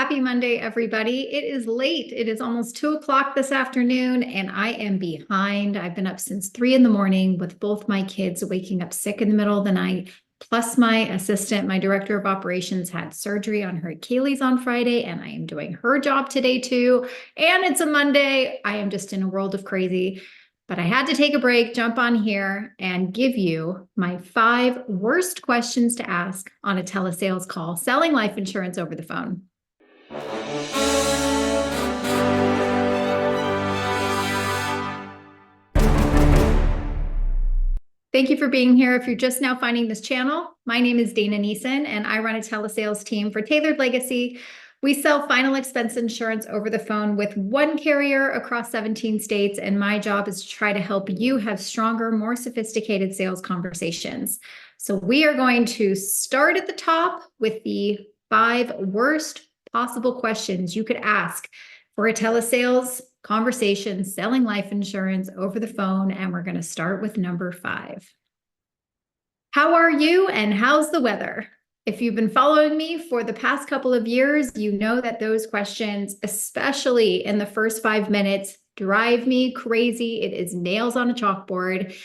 Happy Monday, everybody. It is late. It is almost 2 o'clock this afternoon, and I am behind. I've been up since 3 in the morning with both my kids waking up sick in the middle of the night. Plus, my assistant, my director of operations, had surgery on her Achilles on Friday, and I am doing her job today too. And it's a Monday. I am just in a world of crazy. But I had to take a break, jump on here, and give you my 5 worst questions to ask on a telesales call, selling life insurance over the phone. Thank you for being here. If you're just now finding this channel, my name is Dana Neeson, and I run a telesales team for Tailored Legacy. We sell final expense insurance over the phone with one carrier across 17 states, and my job is to try to help you have stronger, more sophisticated sales conversations. So we are going to start at the top with the 5 worst possible questions you could ask for a telesales conversation selling life insurance over the phone, and we're going to start with number 5. How are you and how's the weather? If you've been following me for the past couple of years, you know that those questions, especially in the first 5 minutes, drive me crazy. It is nails on a chalkboard.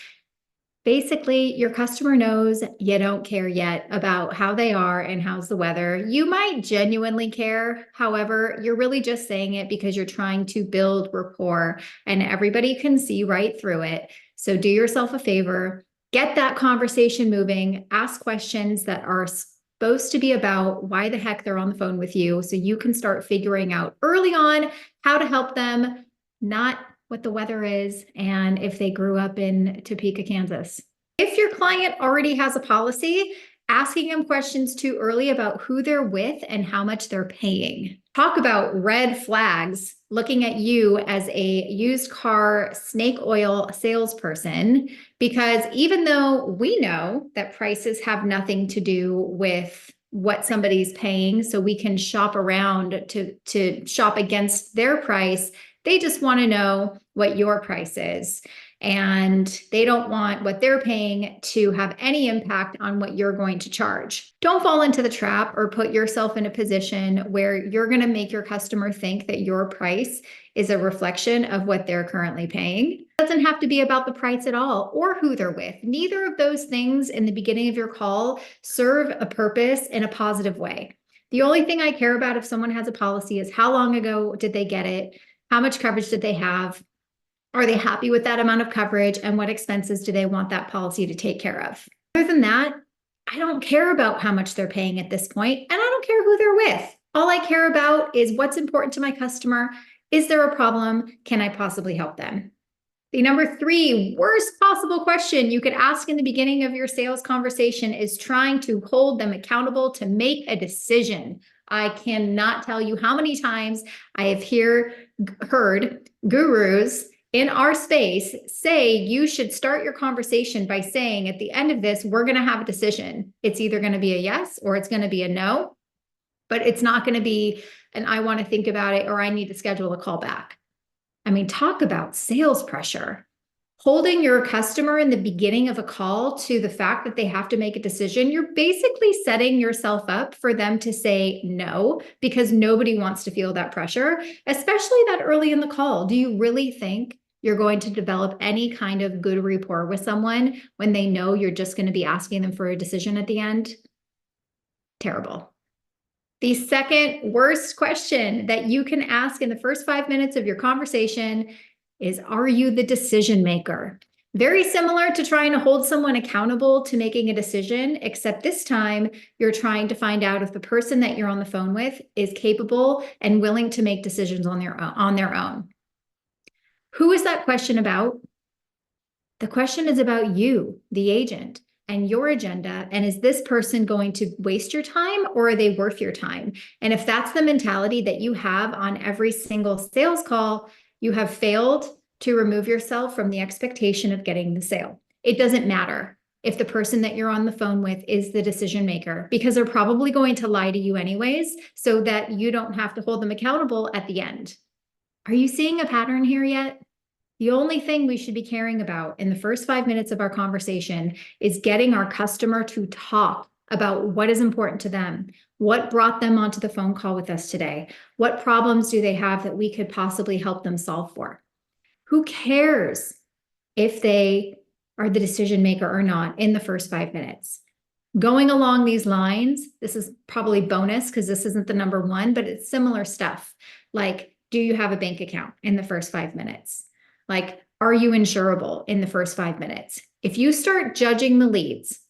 Basically, your customer knows you don't care yet about how they are and how's the weather. You might genuinely care. However, you're really just saying it because you're trying to build rapport, and everybody can see right through it. So do yourself a favor, get that conversation moving, ask questions that are supposed to be about why the heck they're on the phone with you, so you can start figuring out early on how to help them, not what the weather is, and if they grew up in Topeka, Kansas. If your client already has a policy, asking them questions too early about who they're with and how much they're paying. Talk about red flags looking at you as a used car snake oil salesperson, because even though we know that prices have nothing to do with what somebody's paying, so we can shop around to shop against their price, they just want to know what your price is, and they don't want what they're paying to have any impact on what you're going to charge. Don't fall into the trap or put yourself in a position where you're going to make your customer think that your price is a reflection of what they're currently paying. It doesn't have to be about the price at all or who they're with. Neither of those things in the beginning of your call serve a purpose in a positive way. The only thing I care about if someone has a policy is how long ago did they get it? How much coverage did they have? Are they happy with that amount of coverage? And what expenses do they want that policy to take care of? Other than that, I don't care about how much they're paying at this point, and I don't care who they're with. All I care about is what's important to my customer. Is there a problem? Can I possibly help them? The number 3 worst possible question you could ask in the beginning of your sales conversation is trying to hold them accountable to make a decision. I cannot tell you how many times I have heard gurus in our space say you should start your conversation by saying, at the end of this, we're going to have a decision. It's either going to be a yes or it's going to be a no, but it's not going to be an I want to think about it or I need to schedule a call back. I mean, talk about sales pressure. Holding your customer in the beginning of a call to the fact that they have to make a decision, you're basically setting yourself up for them to say no, because nobody wants to feel that pressure, especially that early in the call. Do you really think you're going to develop any kind of good rapport with someone when they know you're just going to be asking them for a decision at the end? Terrible. The second worst question that you can ask in the first 5 minutes of your conversation is, are you the decision maker? Very similar to trying to hold someone accountable to making a decision, except this time you're trying to find out if the person that you're on the phone with is capable and willing to make decisions on their own. Who is that question about? The question is about you, the agent, and your agenda. And is this person going to waste your time, or are they worth your time? And if that's the mentality that you have on every single sales call, you have failed to remove yourself from the expectation of getting the sale. It doesn't matter if the person that you're on the phone with is the decision maker, because they're probably going to lie to you anyways, so that you don't have to hold them accountable at the end. Are you seeing a pattern here yet? The only thing we should be caring about in the first 5 minutes of our conversation is getting our customer to talk about what is important to them. What brought them onto the phone call with us today? What problems do they have that we could possibly help them solve for? Who cares if they are the decision maker or not in the first 5 minutes? Going along these lines, this is probably bonus because this isn't the number one, but it's similar stuff. Like, do you have a bank account in the first 5 minutes? Like, are you insurable in the first 5 minutes? If you start judging the leads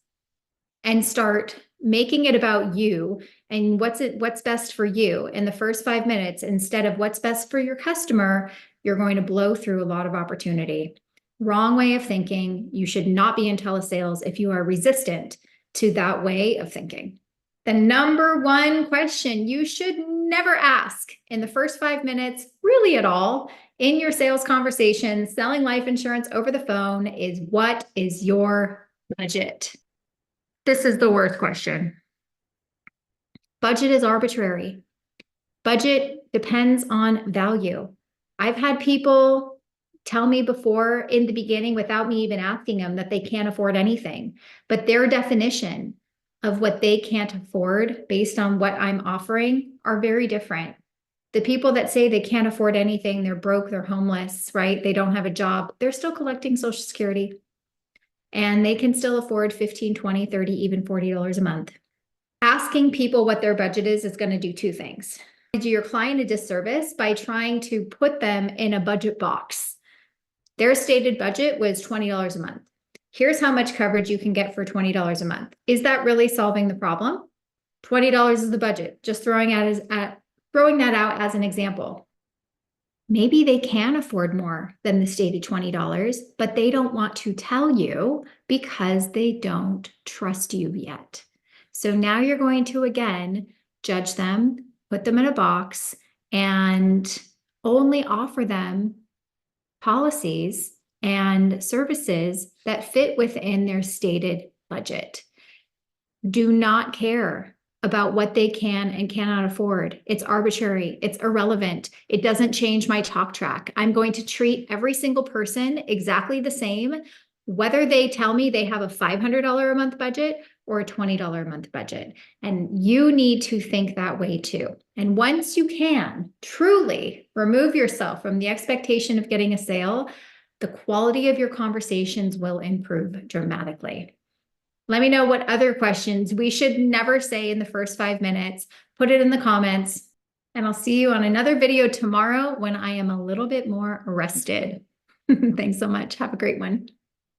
and start making it about you and what's best for you in the first 5 minutes instead of what's best for your customer, you're going to blow through a lot of opportunity. Wrong way of thinking. You should not be in telesales if you are resistant to that way of thinking. The number one question you should never ask in the first 5 minutes, really at all, in your sales conversation, selling life insurance over the phone is, what is your budget? This is the worst question. Budget is arbitrary. Budget depends on value. I've had people tell me before in the beginning without me even asking them that they can't afford anything, but their definition of what they can't afford based on what I'm offering are very different. The people that say they can't afford anything, they're broke, they're homeless, right? They don't have a job, they're still collecting Social Security and they can still afford $15, $20, $30, even $40 a month. Asking people what their budget is going to do two things. You do your client a disservice by trying to put them in a budget box. Their stated budget was $20 a month. Here's how much coverage you can get for $20 a month. Is that really solving the problem? $20 is the budget. Just throwing that out as an example. Maybe they can afford more than the stated $20, but they don't want to tell you because they don't trust you yet. So now you're going to, again, judge them, put them in a box, and only offer them policies and services that fit within their stated budget. Do not care about what they can and cannot afford. It's arbitrary. It's irrelevant. It doesn't change my talk track. I'm going to treat every single person exactly the same, whether they tell me they have a $500 a month budget or a $20 a month budget. And you need to think that way too. And once you can truly remove yourself from the expectation of getting a sale, the quality of your conversations will improve dramatically. Let me know what other questions we should never say in the first 5 minutes. Put it in the comments, and I'll see you on another video tomorrow when I am a little bit more rested. Thanks so much. Have a great one.